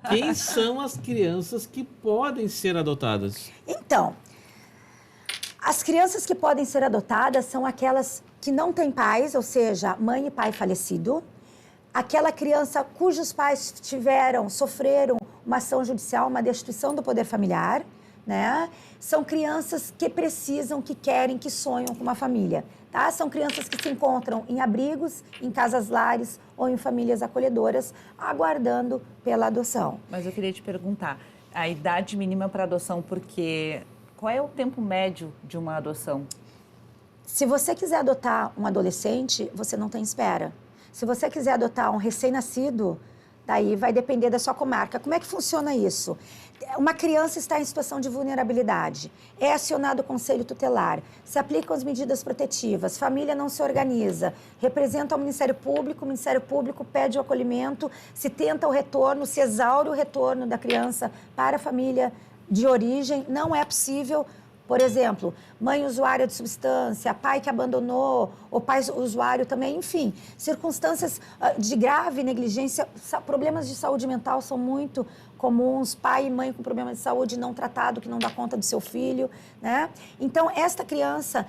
Quem são as crianças que podem ser adotadas? Então, as crianças que podem ser adotadas são aquelas que não têm pais, ou seja, mãe e pai falecido, aquela criança cujos pais sofreram uma ação judicial, uma destituição do poder familiar, né? São crianças que precisam, que querem, que sonham com uma família, tá? São crianças que se encontram em abrigos, em casas-lares ou em famílias acolhedoras, aguardando pela adoção. Mas eu queria te perguntar, a idade mínima para adoção, porque qual é o tempo médio de uma adoção? Se você quiser adotar um adolescente, você não tem espera. Se você quiser adotar um recém-nascido, daí vai depender da sua comarca. Como é que funciona isso? Uma criança está em situação de vulnerabilidade, é acionado o conselho tutelar, se aplicam as medidas protetivas, família não se organiza, representa o Ministério Público pede o acolhimento, se tenta o retorno, se exaure o retorno da criança para a família de origem, não é possível. Por exemplo, mãe usuária de substância, pai que abandonou, ou pai usuário também, enfim. Circunstâncias de grave negligência, problemas de saúde mental são muito comuns, pai e mãe com problemas de saúde não tratado, que não dá conta do seu filho, né? Então, esta criança,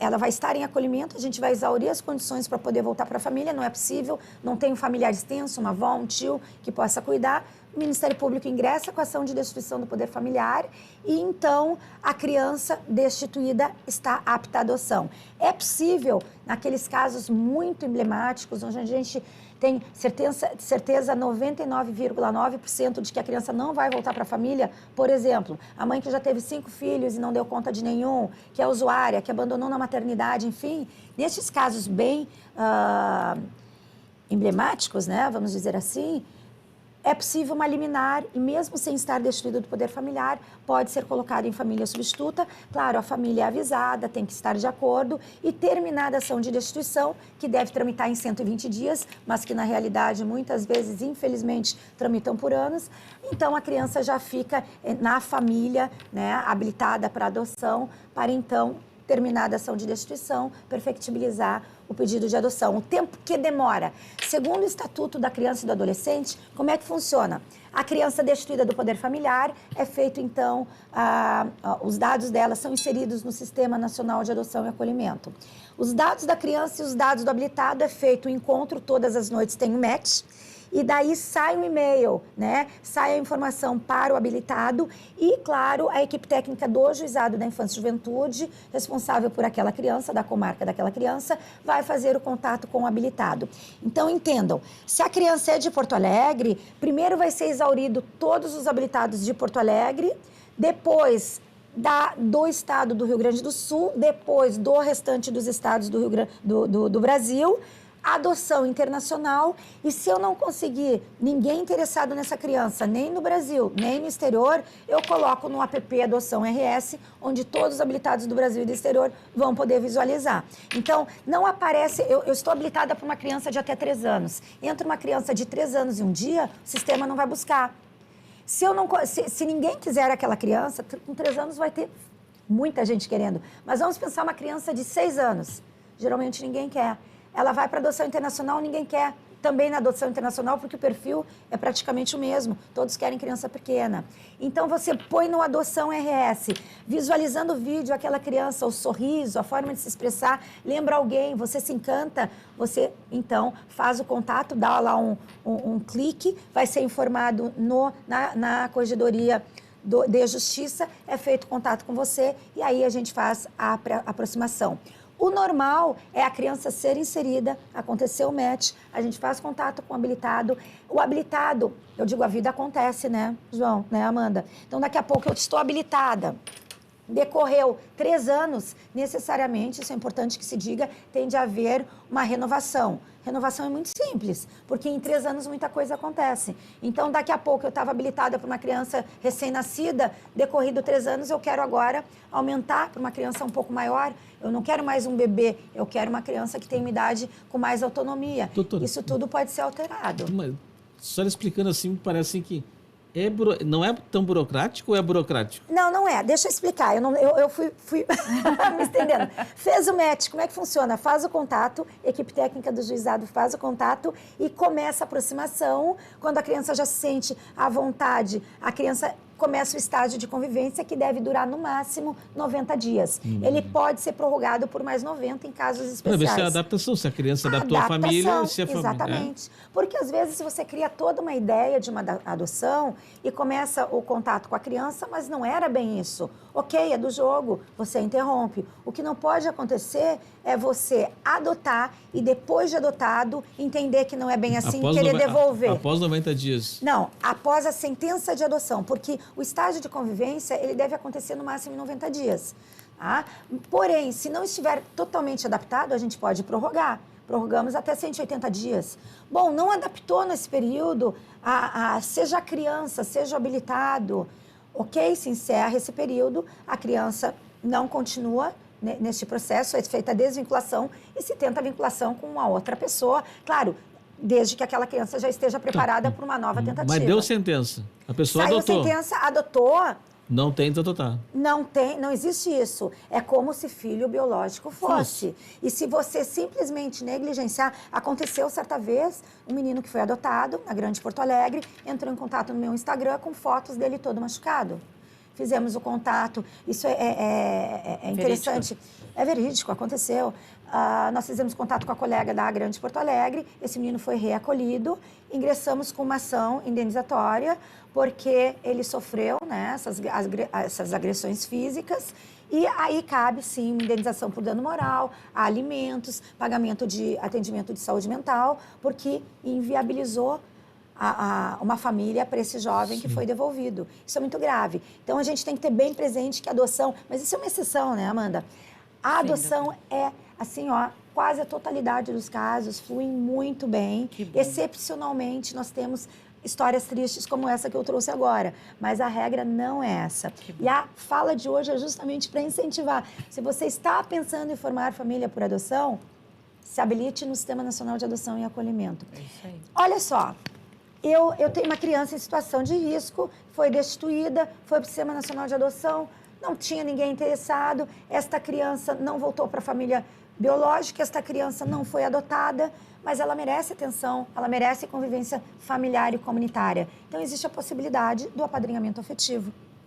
ela vai estar em acolhimento, a gente vai exaurir as condições para poder voltar para a família, não é possível, não tem um familiar extenso, uma avó, um tio que possa cuidar. O Ministério Público ingressa com a ação de destituição do poder familiar e, então, a criança destituída está apta à adoção. É possível, naqueles casos muito emblemáticos, onde a gente tem certeza 99,9% de que a criança não vai voltar para a família, por exemplo, a mãe que já teve 5 filhos e não deu conta de nenhum, que é usuária, que abandonou na maternidade, enfim, nesses casos bem emblemáticos, né, vamos dizer assim, é possível uma liminar e mesmo sem estar destituído do poder familiar, pode ser colocado em família substituta. Claro, a família é avisada, tem que estar de acordo e terminada a ação de destituição, que deve tramitar em 120 dias, mas que na realidade muitas vezes, infelizmente, tramitam por anos. Então a criança já fica na família, né, habilitada para adoção, para então, terminada a ação de destituição, perfectibilizar o pedido de adoção. O tempo que demora, segundo o Estatuto da Criança e do Adolescente, como é que funciona? A criança destituída do poder familiar é feito, então, os dados dela são inseridos no Sistema Nacional de Adoção e Acolhimento. Os dados da criança e os dados do habilitado é feito o encontro, todas as noites tem um match, e daí sai um e-mail, né? Sai a informação para o habilitado e, claro, a equipe técnica do Juizado da Infância e Juventude, responsável por aquela criança, da comarca daquela criança, vai fazer o contato com o habilitado. Então, entendam, se a criança é de Porto Alegre, primeiro vai ser exaurido todos os habilitados de Porto Alegre, depois do estado do Rio Grande do Sul, depois do restante dos estados do Brasil, adoção internacional, e se eu não conseguir ninguém interessado nessa criança, nem no Brasil, nem no exterior, eu coloco no app Adoção RS, onde todos os habilitados do Brasil e do exterior vão poder visualizar. Então, não aparece, eu estou habilitada para uma criança de até 3 anos. Entra uma criança de 3 anos e um dia, o sistema não vai buscar. Se ninguém quiser aquela criança, com 3 anos vai ter muita gente querendo. Mas vamos pensar uma criança de 6 anos. Geralmente ninguém quer. Ela vai para adoção internacional, ninguém quer. Também na adoção internacional, porque o perfil é praticamente o mesmo. Todos querem criança pequena. Então, você põe no Adoção RS, visualizando o vídeo, aquela criança, o sorriso, a forma de se expressar, lembra alguém, você se encanta, você, então, faz o contato, dá lá um clique, vai ser informado na Corregedoria de Justiça, é feito contato com você e aí a gente faz a aproximação. O normal é a criança ser inserida, acontecer o match, a gente faz contato com o habilitado. O habilitado, eu digo, a vida acontece, né, João, né, Amanda? Então, daqui a pouco eu estou habilitada. Decorreu 3 anos, necessariamente, isso é importante que se diga, tem de haver uma renovação. Renovação é muito simples, porque em 3 anos muita coisa acontece. Então, daqui a pouco eu estava habilitada para uma criança recém-nascida, decorrido 3 anos, eu quero agora aumentar para uma criança um pouco maior. Eu não quero mais um bebê, eu quero uma criança que tem uma idade com mais autonomia. Doutora, isso tudo pode ser alterado. Mas, só explicando assim, parece que Não é tão burocrático ou é burocrático? Não, não é. Deixa eu explicar. Eu fui me estendendo. Fez o match, como é que funciona? Faz o contato, equipe técnica do juizado faz o contato e começa a aproximação. Quando a criança já se sente à vontade, a criança começa o estágio de convivência, que deve durar no máximo 90 dias. Ele pode ser prorrogado por mais 90 em casos Para ver especiais. se é a adaptação, se a criança adaptou a família, se a família... Exatamente. Porque às vezes se você cria toda uma ideia de uma adoção e começa o contato com a criança, mas não era bem isso. Ok, é do jogo, você interrompe. O que não pode acontecer é você adotar e depois de adotado entender que não é bem assim e querer devolver. Após 90 dias. Não, após a sentença de adoção, porque o estágio de convivência ele deve acontecer no máximo em 90 dias. Tá? Porém, se não estiver totalmente adaptado, a gente pode prorrogar. Prorrogamos até 180 dias. Bom, não adaptou nesse período, seja a criança, seja o habilitado, ok? Se encerra esse período, a criança não continua neste processo, é feita a desvinculação e se tenta a vinculação com uma outra pessoa. Claro, desde que aquela criança já esteja preparada para uma nova tentativa. Mas deu sentença. A pessoa adotou. Saiu sentença, adotou. Não tem de adotar. Não existe isso. É como se filho biológico fosse. E se você simplesmente negligenciar... Aconteceu certa vez, um menino que foi adotado na Grande Porto Alegre, entrou em contato no meu Instagram com fotos dele todo machucado. Fizemos o contato. Isso é interessante. É verídico, aconteceu. Nós fizemos contato com a colega da Grande Porto Alegre, esse menino foi reacolhido, ingressamos com uma ação indenizatória, porque ele sofreu, né, essas agressões físicas, e aí cabe, sim, uma indenização por dano moral, alimentos, pagamento de atendimento de saúde mental, porque inviabilizou uma família para esse jovem que foi devolvido. Isso é muito grave. Então, a gente tem que ter bem presente que a adoção... Mas isso é uma exceção, né, Amanda? A adoção é, assim, quase a totalidade dos casos fluem muito bem. Excepcionalmente, nós temos histórias tristes como essa que eu trouxe agora. Mas a regra não é essa. E a fala de hoje é justamente para incentivar. Se você está pensando em formar família por adoção, se habilite no Sistema Nacional de Adoção e Acolhimento. É isso aí. Olha só. Eu tenho uma criança em situação de risco, foi destituída, foi para o Sistema Nacional de Adoção, não tinha ninguém interessado, esta criança não voltou para a família biológica, esta criança não foi adotada, mas ela merece atenção, ela merece convivência familiar e comunitária. Então, existe a possibilidade do apadrinhamento afetivo.